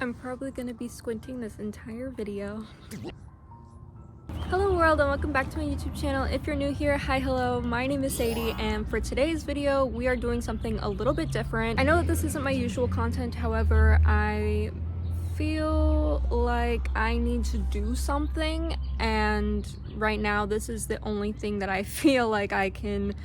I'm probably gonna be squinting this entire video. Hello world and welcome back to my YouTube channel. If you're new here, hi, hello, my name is Sadie, and for today's video we are doing something a little bit different. I know that this isn't my usual content, however, I feel like I need to do something, and right now this is the only thing that I feel like I can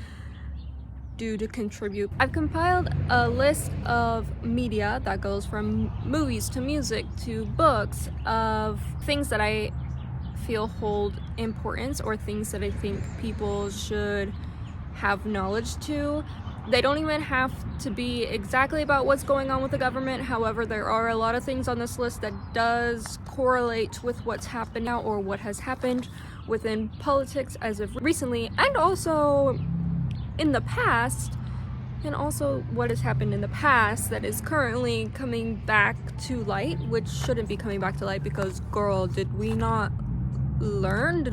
do to contribute. I've compiled a list of media that goes from movies to music to books of things that I feel hold importance or things that I think people should have knowledge to. They don't even have to be exactly about what's going on with the government. However, there are a lot of things on this list that does correlate with what's happened now or what has happened within politics as of recently, and also in the past, and also what has happened in the past that is currently coming back to light, which shouldn't be coming back to light because, girl, did we not learn?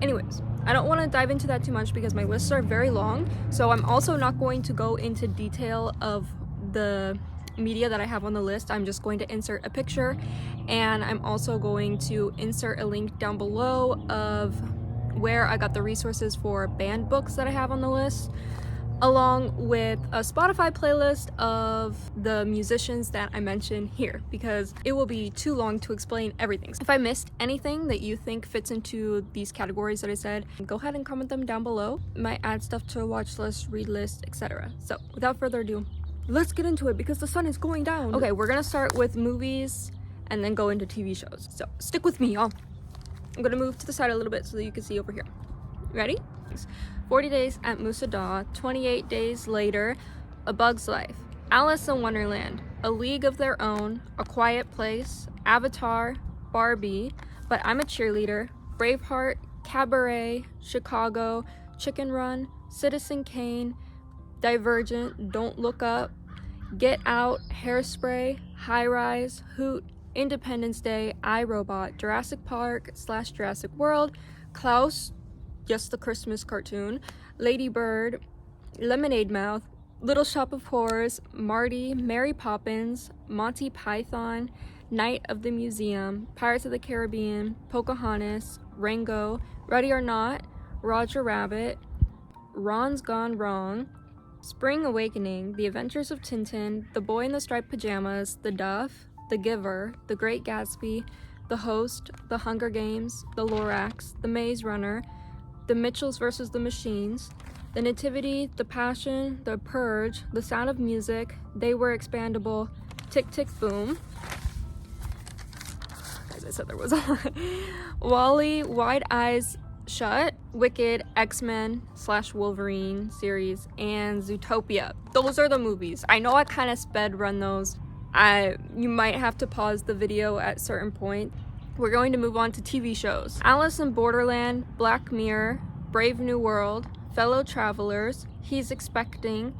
Anyways, I don't want to dive into that too much because my lists are very long, so I'm also not going to go into detail of the media that I have on the list. I'm just going to insert a picture, and I'm also going to insert a link down below of where I got the resources for banned books that I have on the list, along with a Spotify playlist of the musicians that I mention here, because it will be too long to explain everything. If I missed anything that you think fits into these categories that I said, go ahead and comment them down below. I might add stuff to a watch list, read list, etc. So without further ado, let's get into it because the sun is going down. Okay, we're gonna start with movies and then go into TV shows. So stick with me, y'all. I'm gonna move to the side a little bit so that you can see over here. Ready? 40 Days at Musada, 28 Days Later, A Bug's Life, Alice in Wonderland, A League of Their Own, A Quiet Place, Avatar, Barbie, But I'm a Cheerleader, Braveheart, Cabaret, Chicago, Chicken Run, Citizen Kane, Divergent, Don't Look Up, Get Out, Hairspray, High Rise, Hoot, Independence Day, iRobot, Jurassic Park / Jurassic World, Klaus, just the Christmas cartoon, Lady Bird, Lemonade Mouth, Little Shop of Horrors, Marty, Mary Poppins, Monty Python, Night of the Museum, Pirates of the Caribbean, Pocahontas, Rango, Ready or Not, Roger Rabbit, Ron's Gone Wrong, Spring Awakening, The Adventures of Tintin, The Boy in the Striped Pajamas, The Duff, The Giver, The Great Gatsby, The Host, The Hunger Games, The Lorax, The Maze Runner, The Mitchells vs. the Machines, The Nativity, The Passion, The Purge, The Sound of Music, They Were Expandable, Tick Tick Boom. As I said, there was a lot. Wall-E, Wide Eyes Shut, Wicked, X-Men / Wolverine series, and Zootopia. Those are the movies. I know I kind of sped run those. You might have to pause the video at certain point. We're going to move on to TV shows. Alice in Borderland, Black Mirror, Brave New World, Fellow Travelers, He's Expecting,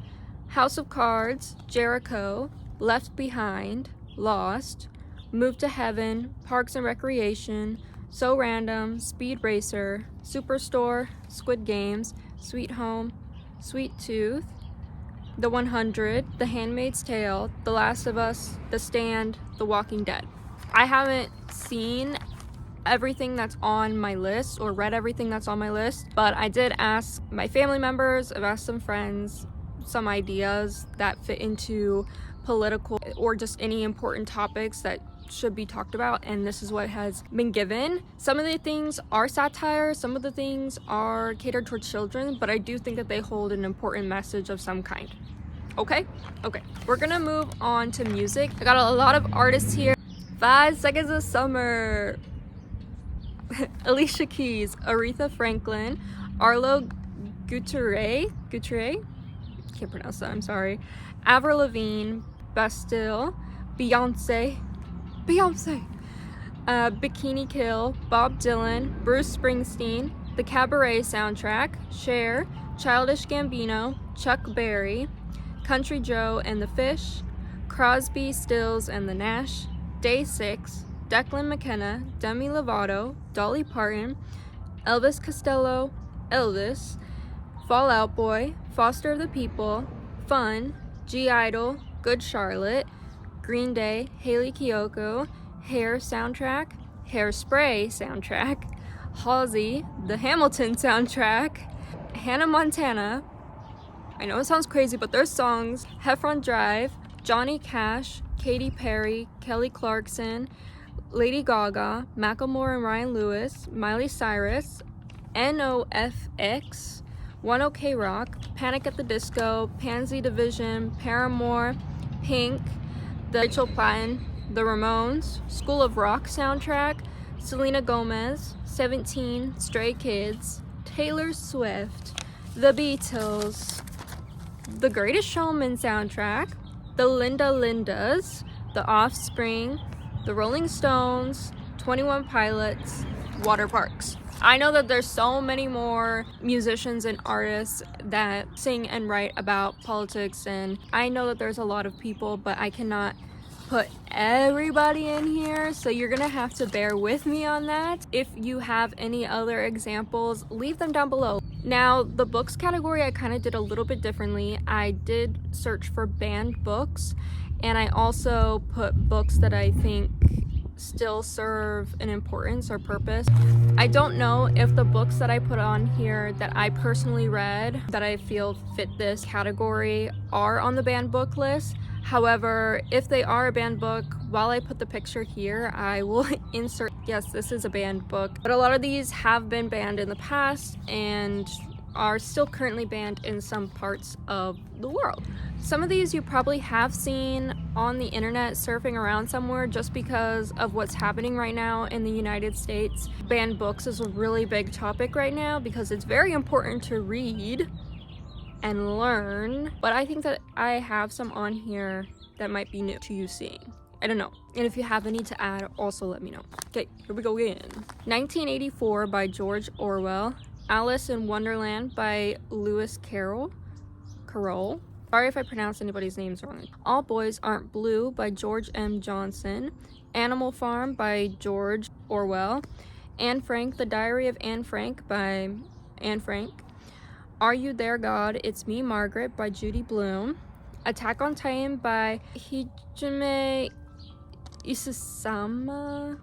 House of Cards, Jericho, Left Behind, Lost, Move to Heaven, Parks and Recreation, So Random, Speed Racer, Superstore, Squid Games, Sweet Home, Sweet Tooth, The 100, The Handmaid's Tale, The Last of Us, The Stand, The Walking Dead. I haven't seen everything that's on my list or read everything that's on my list, but I did ask my family members, I've asked some friends some ideas that fit into political or just any important topics that should be talked about, and this is what has been given. Some of the things are satire, some of the things are catered towards children, but I do think that they hold an important message of some kind. Okay, we're gonna move on to music. I got a lot of artists here. 5 Seconds of Summer, Alicia Keys, Aretha Franklin, Arlo Gutierrez, can't pronounce that, I'm sorry, Avril Lavigne, Bastille, Beyonce, Bikini Kill, Bob Dylan, Bruce Springsteen, The Cabaret soundtrack, Cher, Childish Gambino, Chuck Berry, Country Joe and the Fish, Crosby, Stills and the Nash, Day 6, Declan McKenna, Demi Lovato, Dolly Parton, Elvis Costello, Elvis, Fall Out Boy, Foster the People, Fun, G Idol, Good Charlotte, Green Day, Hayley Kiyoko, Hair soundtrack, Hairspray soundtrack, Halsey, the Hamilton soundtrack, Hannah Montana, I know it sounds crazy, but their songs, Heffron Drive, Johnny Cash, Katy Perry, Kelly Clarkson, Lady Gaga, Macklemore and Ryan Lewis, Miley Cyrus, NOFX, 1OK Rock, Panic at the Disco, Pansy Division, Paramore, Pink, the Rachel Platten, The Ramones, School of Rock soundtrack, Selena Gomez, 17, Stray Kids, Taylor Swift, The Beatles, The Greatest Showman soundtrack, the Linda Lindas, The Offspring, The Rolling Stones, 21 Pilots, Water Parks. I know that there's so many more musicians and artists that sing and write about politics, and I know that there's a lot of people, but I cannot put everybody in here, so you're gonna have to bear with me on that. If you have any other examples, leave them down below. Now, the books category I kind of did a little bit differently. I did search for banned books, and I also put books that I think still serve an importance or purpose. I don't know if the books that I put on here that I personally read that I feel fit this category are on the banned book list. However, if they are a banned book, while I put the picture here, I will insert, yes, this is a banned book. But a lot of these have been banned in the past and are still currently banned in some parts of the world. Some of these you probably have seen on the internet surfing around somewhere just because of what's happening right now in the United States. Banned books is a really big topic right now because it's very important to read and learn, but I think that I have some on here that might be new to you seeing. I don't know. And if you have any to add, also let me know. Okay, here we go again. 1984 by George Orwell. Alice in Wonderland by Lewis Carroll. Sorry if I pronounce anybody's names wrong. All Boys Aren't Blue by George M. Johnson. Animal Farm by George Orwell. Anne Frank, The Diary of Anne Frank by Anne Frank. Are You There, God? It's Me, Margaret by Judy Blume. Attack on Titan by Hajime Isasama.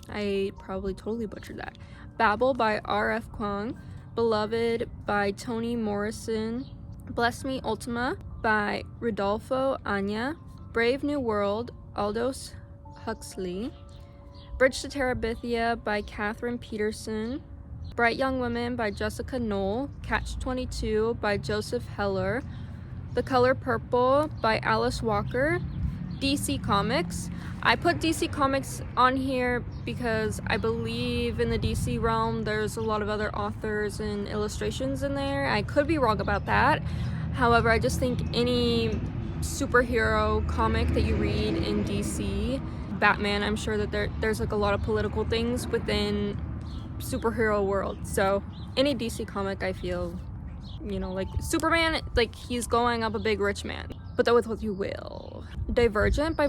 I probably totally butchered that. Babel by R.F. Kuang. Beloved by Toni Morrison. Bless Me Ultima by Rodolfo Anya. Brave New World, Aldous Huxley. Bridge to Terabithia by Catherine Peterson. Bright Young Women by Jessica Knoll. Catch-22 by Joseph Heller. The Color Purple by Alice Walker. DC Comics. I put DC Comics on here because I believe in the DC realm there's a lot of other authors and illustrations in there. I could be wrong about that. However, I just think any superhero comic that you read in DC, Batman, I'm sure that there's like a lot of political things within superhero world. So any DC comic, I feel, you know, like Superman, like he's going up a big rich man. Put that with what you will. Divergent by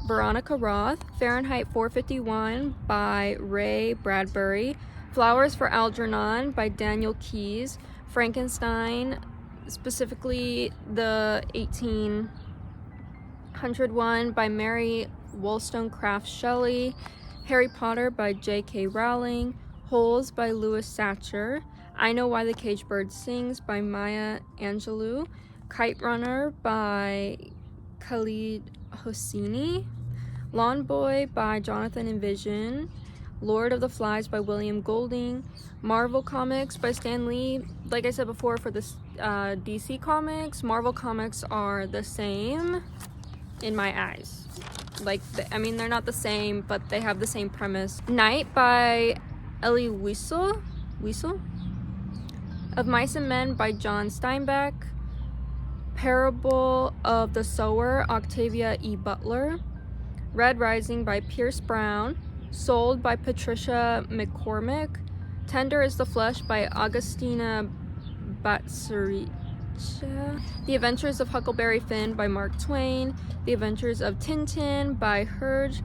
Veronica Roth. Fahrenheit 451 by Ray Bradbury. Flowers for Algernon by Daniel Keyes. Frankenstein, specifically the 1800 one by Mary Wollstonecraft Shelley. Harry Potter by J.K. Rowling. Holes by Louis Satcher. I Know Why the Caged Bird Sings by Maya Angelou. Kite Runner by Khalid Hosseini. Lawn Boy by Jonathan Envision. Lord of the Flies by William Golding. Marvel Comics by Stan Lee. Like I said before, for this DC Comics, Marvel Comics are the same in my eyes. Like, I mean, they're not the same, but they have the same premise. Night by Elie Wiesel. Of Mice and Men by John Steinbeck. Parable of the Sower, Octavia E. Butler. Red Rising by Pierce Brown. Sold by Patricia McCormick. Tender is the Flesh by Augustina Batsurica. The Adventures of Huckleberry Finn by Mark Twain. The Adventures of Tintin by Herge.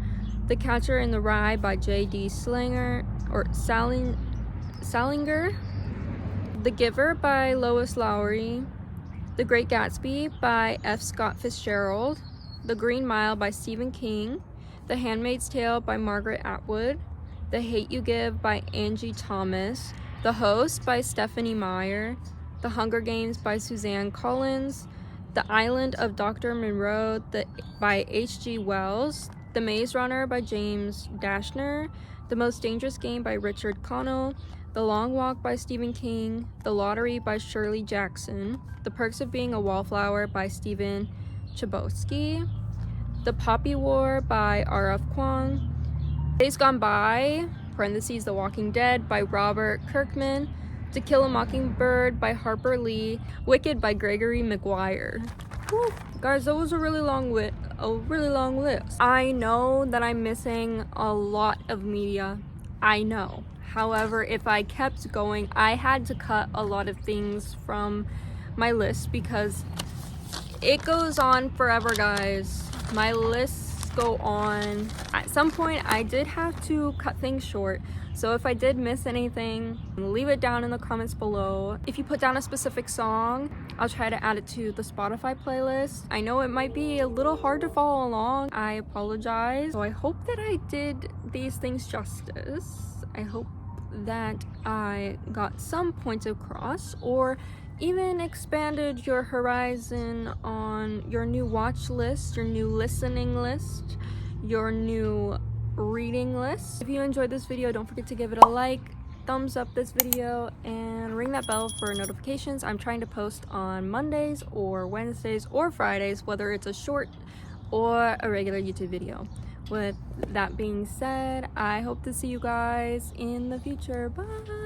The Catcher in the Rye by J.D. Salinger. The Giver by Lois Lowry. The Great Gatsby by F. Scott Fitzgerald. The Green Mile by Stephen King, The Handmaid's Tale by Margaret Atwood, The Hate U Give by Angie Thomas, The Host by Stephanie Meyer, The Hunger Games by Suzanne Collins, The Island of Dr. Monroe by H.G. Wells, The Maze Runner by James Dashner, The Most Dangerous Game by Richard Connell, The Long Walk by Stephen King, The Lottery by Shirley Jackson, The Perks of Being a Wallflower by Stephen Chbosky, The Poppy War by R.F. Kuang, Days Gone By, parentheses The Walking Dead by Robert Kirkman, To Kill a Mockingbird by Harper Lee, Wicked by Gregory Maguire. Whew. Guys, that was a really long list. I know that I'm missing a lot of media. I know. However, if I kept going, I had to cut a lot of things from my list because it goes on forever, guys. My lists go on. At some point, I did have to cut things short. So if I did miss anything, leave it down in the comments below. If you put down a specific song, I'll try to add it to the Spotify playlist. I know it might be a little hard to follow along. I apologize. So I hope that I did these things justice. I hope that I got some points across or even expanded your horizon on your new watch list, your new listening list, your new reading list. If you enjoyed this video, don't forget to give it a like, thumbs up this video, and ring that bell for notifications. I'm trying to post on Mondays or Wednesdays or Fridays, whether it's a short or a regular YouTube video. With that being said, I hope to see you guys in the future. Bye!